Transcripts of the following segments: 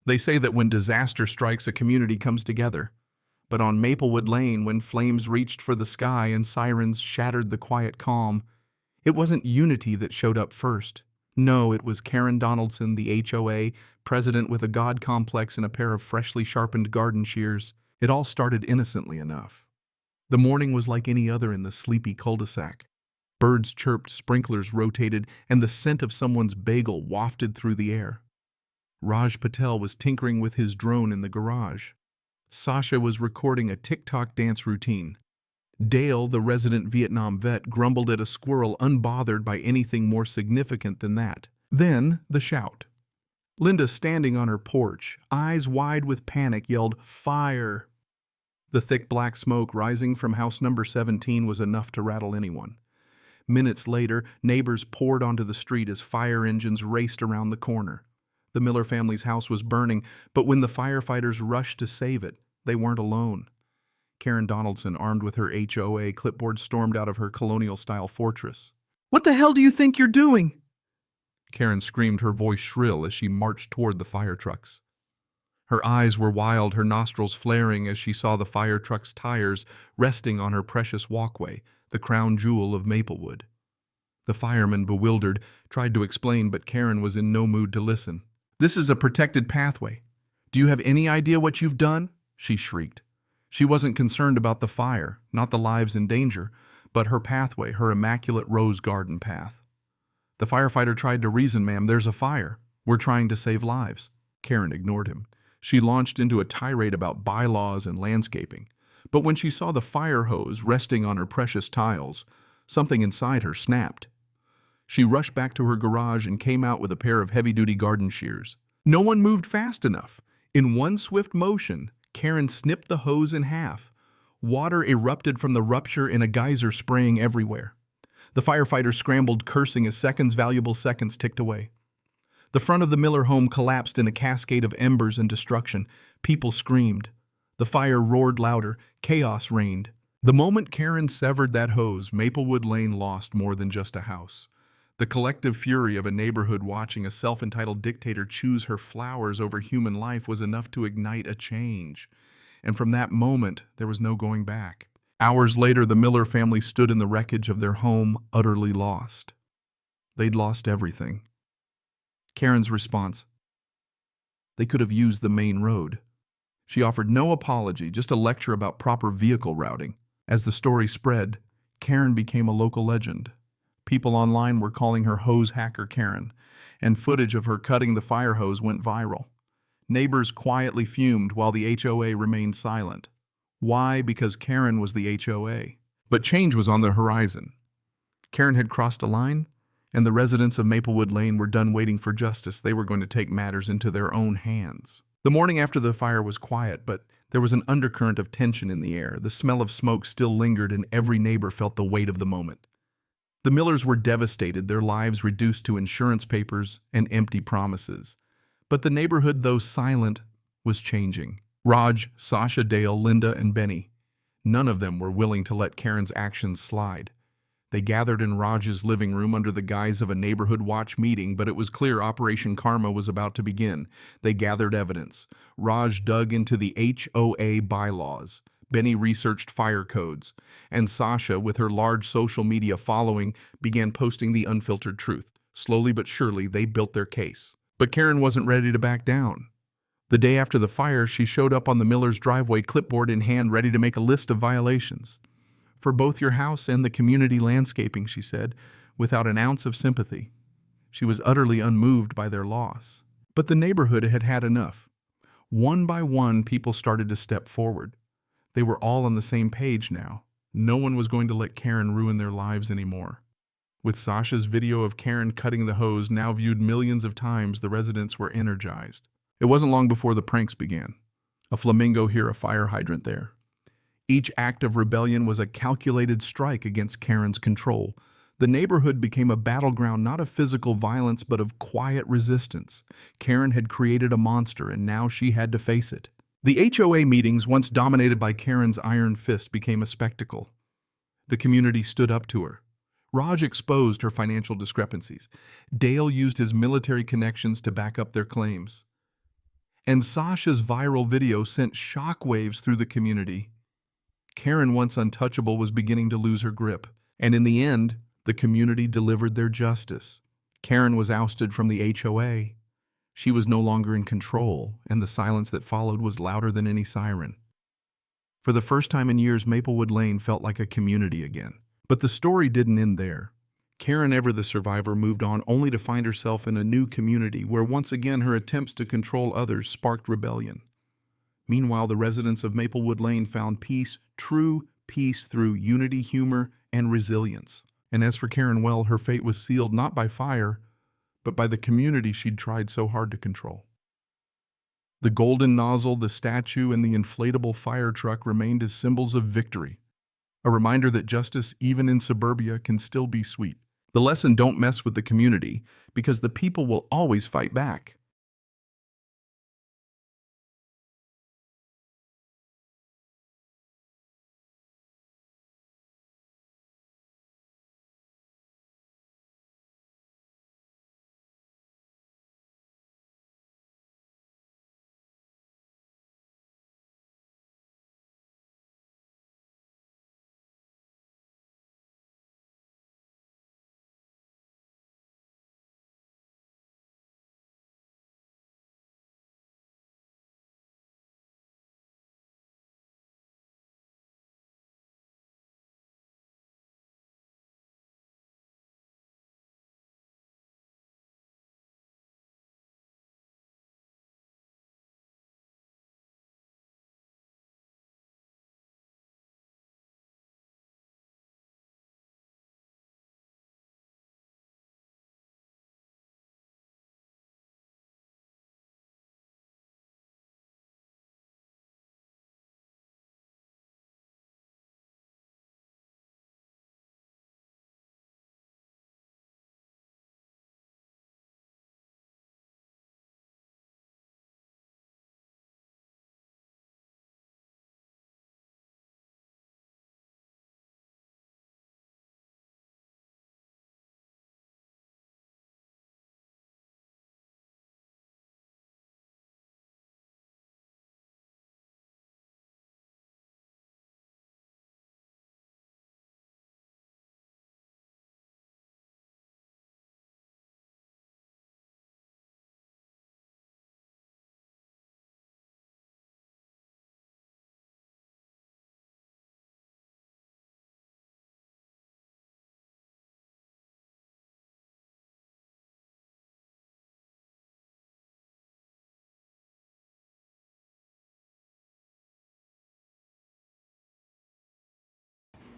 They say that when disaster strikes, a community comes together. But on Maplewood Lane, when flames reached for the sky and sirens shattered the quiet calm, it wasn't unity that showed up first. No, it was Karen Donaldson, the HOA, president with a god complex and a pair of freshly sharpened garden shears. It all started innocently enough. The morning was like any other in the sleepy cul-de-sac. Birds chirped, sprinklers rotated, and the scent of someone's bagel wafted through the air. Raj Patel was tinkering with his drone in the garage. Sasha was recording a TikTok dance routine. Dale, the resident Vietnam vet, grumbled at a squirrel, unbothered by anything more significant than that. Then, the shout. Linda, standing on her porch, eyes wide with panic, yelled, "Fire!" The thick black smoke rising from house number 17 was enough to rattle anyone. Minutes later, neighbors poured onto the street as fire engines raced around the corner. The Miller family's house was burning, but when the firefighters rushed to save it, they weren't alone. Karen Donaldson, armed with her HOA clipboard, stormed out of her colonial-style fortress. "What the hell do you think you're doing?" Karen screamed, her voice shrill, as she marched toward the fire trucks. Her eyes were wild, her nostrils flaring as she saw the fire truck's tires resting on her precious walkway, the crown jewel of Maplewood. The fireman, bewildered, tried to explain, but Karen was in no mood to listen. "This is a protected pathway. Do you have any idea what you've done?" she shrieked. She wasn't concerned about the fire, not the lives in danger, but her pathway, her immaculate rose garden path. The firefighter tried to reason, "Ma'am, there's a fire. We're trying to save lives." Karen ignored him. She launched into a tirade about bylaws and landscaping. But when she saw the fire hose resting on her precious tiles, something inside her snapped. She rushed back to her garage and came out with a pair of heavy-duty garden shears. No one moved fast enough. In one swift motion, Karen snipped the hose in half. Water erupted from the rupture in a geyser, spraying everywhere. The firefighters scrambled, cursing as valuable seconds ticked away. The front of the Miller home collapsed in a cascade of embers and destruction. People screamed. The fire roared louder. Chaos reigned. The moment Karen severed that hose, Maplewood Lane lost more than just a house. The collective fury of a neighborhood watching a self-entitled dictator choose her flowers over human life was enough to ignite a change. And from that moment, there was no going back. Hours later, the Miller family stood in the wreckage of their home, utterly lost. They'd lost everything. Karen's response: "They could have used the main road." She offered no apology, just a lecture about proper vehicle routing. As the story spread, Karen became a local legend. People online were calling her Hose Hacker Karen, and footage of her cutting the fire hose went viral. Neighbors quietly fumed while the HOA remained silent. Why? Because Karen was the HOA. But change was on the horizon. Karen had crossed a line, and the residents of Maplewood Lane were done waiting for justice. They were going to take matters into their own hands. The morning after the fire was quiet, but there was an undercurrent of tension in the air. The smell of smoke still lingered, and every neighbor felt the weight of the moment. The Millers were devastated, their lives reduced to insurance papers and empty promises. But the neighborhood, though silent, was changing. Raj, Sasha, Dale, Linda, and Benny. None of them were willing to let Karen's actions slide. They gathered in Raj's living room under the guise of a neighborhood watch meeting, but it was clear Operation Karma was about to begin. They gathered evidence. Raj dug into the HOA bylaws. Benny researched fire codes, and Sasha, with her large social media following, began posting the unfiltered truth. Slowly but surely, they built their case. But Karen wasn't ready to back down. The day after the fire, she showed up on the Miller's driveway, clipboard in hand, ready to make a list of violations. "For both your house and the community landscaping," she said, without an ounce of sympathy. She was utterly unmoved by their loss. But the neighborhood had had enough. One by one, people started to step forward. They were all on the same page now. No one was going to let Karen ruin their lives anymore. With Sasha's video of Karen cutting the hose now viewed millions of times, the residents were energized. It wasn't long before the pranks began. A flamingo here, a fire hydrant there. Each act of rebellion was a calculated strike against Karen's control. The neighborhood became a battleground not of physical violence but of quiet resistance. Karen had created a monster, and now she had to face it. The HOA meetings, once dominated by Karen's iron fist, became a spectacle. The community stood up to her. Raj exposed her financial discrepancies. Dale used his military connections to back up their claims. And Sasha's viral video sent shockwaves through the community. Karen, once untouchable, was beginning to lose her grip. And in the end, the community delivered their justice. Karen was ousted from the HOA. She was no longer in control, and the silence that followed was louder than any siren. For the first time in years, Maplewood Lane felt like a community again. But the story didn't end there. Karen, ever the survivor, moved on only to find herself in a new community where once again her attempts to control others sparked rebellion. Meanwhile, the residents of Maplewood Lane found peace, true peace, through unity, humor, and resilience. And as for Karen, well, her fate was sealed not by fire, but by the community she'd tried so hard to control. The golden nozzle, the statue, and the inflatable fire truck remained as symbols of victory, a reminder that justice, even in suburbia, can still be sweet. The lesson: don't mess with the community, because the people will always fight back.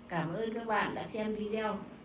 Cảm ơn các bạn đã xem video.